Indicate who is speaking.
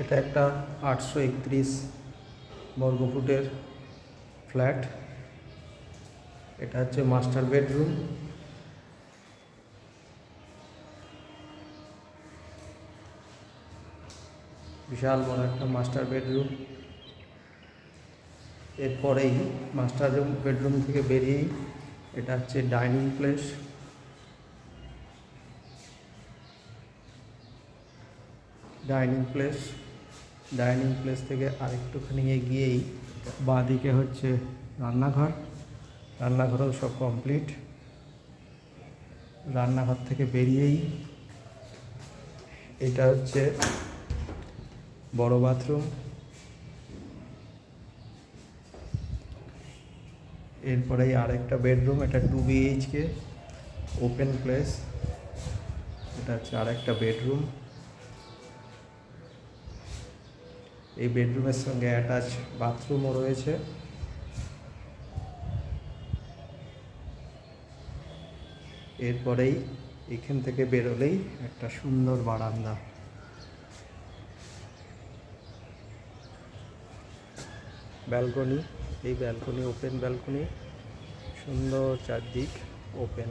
Speaker 1: এটা একটা 831 বর্গফুটের ফ্ল্যাট। এটা হচ্ছে মাস্টার বেডরুম। বিশাল বড় একটা মাস্টার বেডরুম। এরপরেই মাস্টার বেডরুম থেকে বেরিয়েই এটা হচ্ছে ডাইনিং প্লেস। ডাইনিং প্লেস থেকে আরেকটুখানি এগিয়েই বাঁদিকে হচ্ছে রান্নাঘর। রান্নাঘরও সব কমপ্লিট। রান্নাঘর থেকে বেরিয়েই এটা হচ্ছে বড় বাথরুম। এরপরেই আরেকটা বেডরুম, এটা 2 BHK ওপেন প্লেস। এটা হচ্ছে আরেকটা বেডরুম। এই বেডরুমের সঙ্গে অ্যাটাচ বাথরুমও রয়েছে। এরপরেই এখান থেকে বেরোলেই একটা সুন্দর বারান্দা। ব্যালকনি, এই ব্যালকনি ওপেন ব্যালকনি, সুন্দর চারদিক ওপেন।